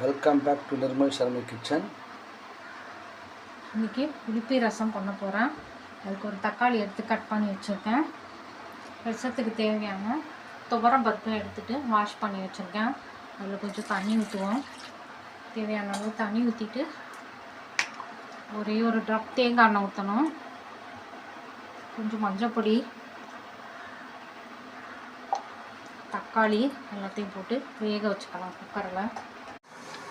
Welcome back to Nirmal சர்மை kitchen. இன்றைக்கி உளுப்பி ரசம் பண்ண போகிறேன். அதுக்கு ஒரு தக்காளி எடுத்து கட் பண்ணி வச்சுருக்கேன். ரசத்துக்கு தேவையான துவரம் பருப்பு எடுத்துகிட்டு வாஷ் பண்ணி வச்சுருக்கேன். அதில் கொஞ்சம் தண்ணி ஊற்றுவோம். தேவையான அளவு தண்ணி ஊற்றிட்டு ஒரே ஒரு ட்ராப் தேங்காய் எண்ணெய் ஊற்றணும். கொஞ்சம் மஞ்சள் பொடி, தக்காளி எல்லாத்தையும் போட்டு வேக வச்சுக்கலாம் குக்கரில்.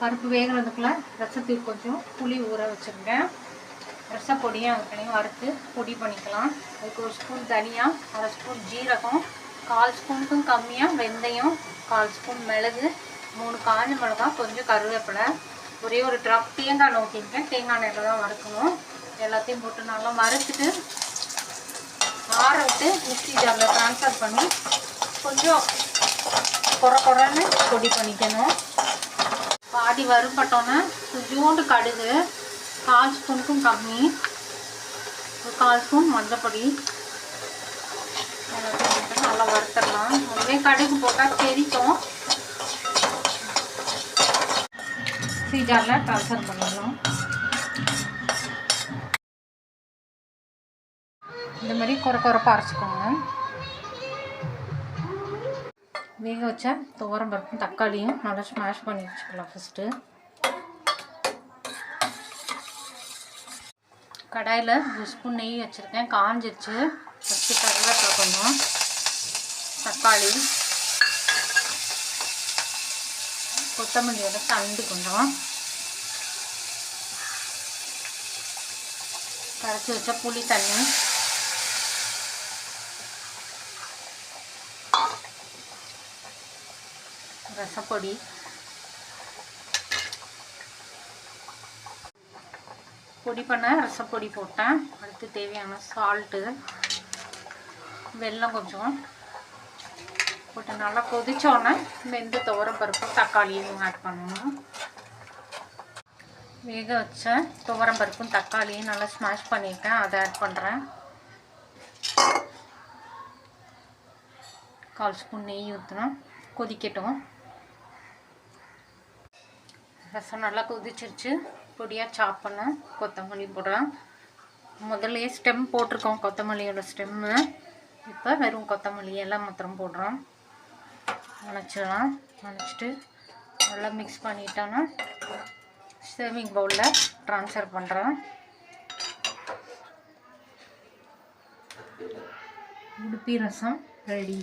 பருப்பு வேகிறதுக்குள்ள ரசத்துக்கு கொஞ்சம் புளி ஊற வச்சுருக்கேன். ரசப்பொடியும் அதுக்கடையும் வறுத்து பொடி பண்ணிக்கலாம். அதுக்கு ஒரு ஸ்பூன் தனியா, அரை ஸ்பூன் ஜீரகம், 1/4 ஸ்பூனுக்கும் கம்மியாக வெந்தயம், 1/4 ஸ்பூன் மிளகு, 3 காஞ்ச மிளகாய், கொஞ்சம் கருவேப்பிலை, ஒரே ஒரு ட்ராப் தேங்காய் எண்ணெய் ஊற்றிருக்கேன். தேங்காய் எண்ணெயில் தான் வறுக்கணும். எல்லாத்தையும் போட்டு நல்லா வறுத்துட்டு ஆற விட்டு மிக்ஸி ஜாரில் ட்ரான்ஸ்ஃபர் பண்ணி கொஞ்சம் குறைன்னு பொடி பண்ணிக்கணும். பாதி வறுப்பட்டோன்னே கொஞ்சோண்டு கடுகு, 1/4 ஸ்பூனுக்கும் கம்மி, ஒரு 1/4 ஸ்பூன் மஞ்சப்பொடி போட்டு நல்லா வறுத்துடலாம். அதுவே கடுகு போட்டால் தெரிக்கும். சீஜாரில் ட்ரான்ஸ்ஃபர் பண்ணிடலாம். இந்த மாதிரி குறைப்பாக அரைச்சிக்கோங்க. வேக வச்ச துவரம் பருப்பும் தக்காளியும் நல்லா ஸ்மாஷ் பண்ணி வச்சுக்கலாம். ஃபஸ்ட்டு கடாயில் 1 ஸ்பூன் நெய் வச்சுருக்கேன். காஞ்சிருச்சு. ஃபஸ்ட்டு கருவேப்பிலை கொஞ்சம், தக்காளி, கொத்தமல்லியோட தண்டு கொஞ்சம், கரைச்சி வச்ச புளி தண்ணி, ரசப்பொடி, பொடி பண்ண ரசப்பொடி போட்டேன். அடுத்து தேவையான சால்ட்டு, வெல்லம் கொஞ்சம் போட்டு நல்லா கொதிச்சோன்னே வெந்து துவரம் பருப்பு தக்காளியும் ஆட் பண்ணணும். வேக வச்ச துவரம் பருப்பும் தக்காளியும் நல்லா ஸ்மாஷ் பண்ணியிருக்கேன். அதை ஆட் பண்ணுறேன். 1/4 ஸ்பூன் நெய் ஊற்றணும். கொதிக்கட்டும். ரசம் நல்லா கொதிச்சிருச்சு. பொடியாக சாப் பண்ண கொத்தமல்லி போடுறேன். முதல்லையே ஸ்டெம் போட்டிருக்கோம், கொத்தமல்லியோட ஸ்டெம்மு. இப்போ வெறும் கொத்தமல்லி எல்லாம் மாத்திரம் போடுறோம். அணைச்சிட்டு நல்லா மிக்ஸ் பண்ணிட்டோன்னா சர்விங் பவுலில் ட்ரான்ஸ்ஃபர் பண்ணுறேன். உடுப்பி ரசம் ரெடி.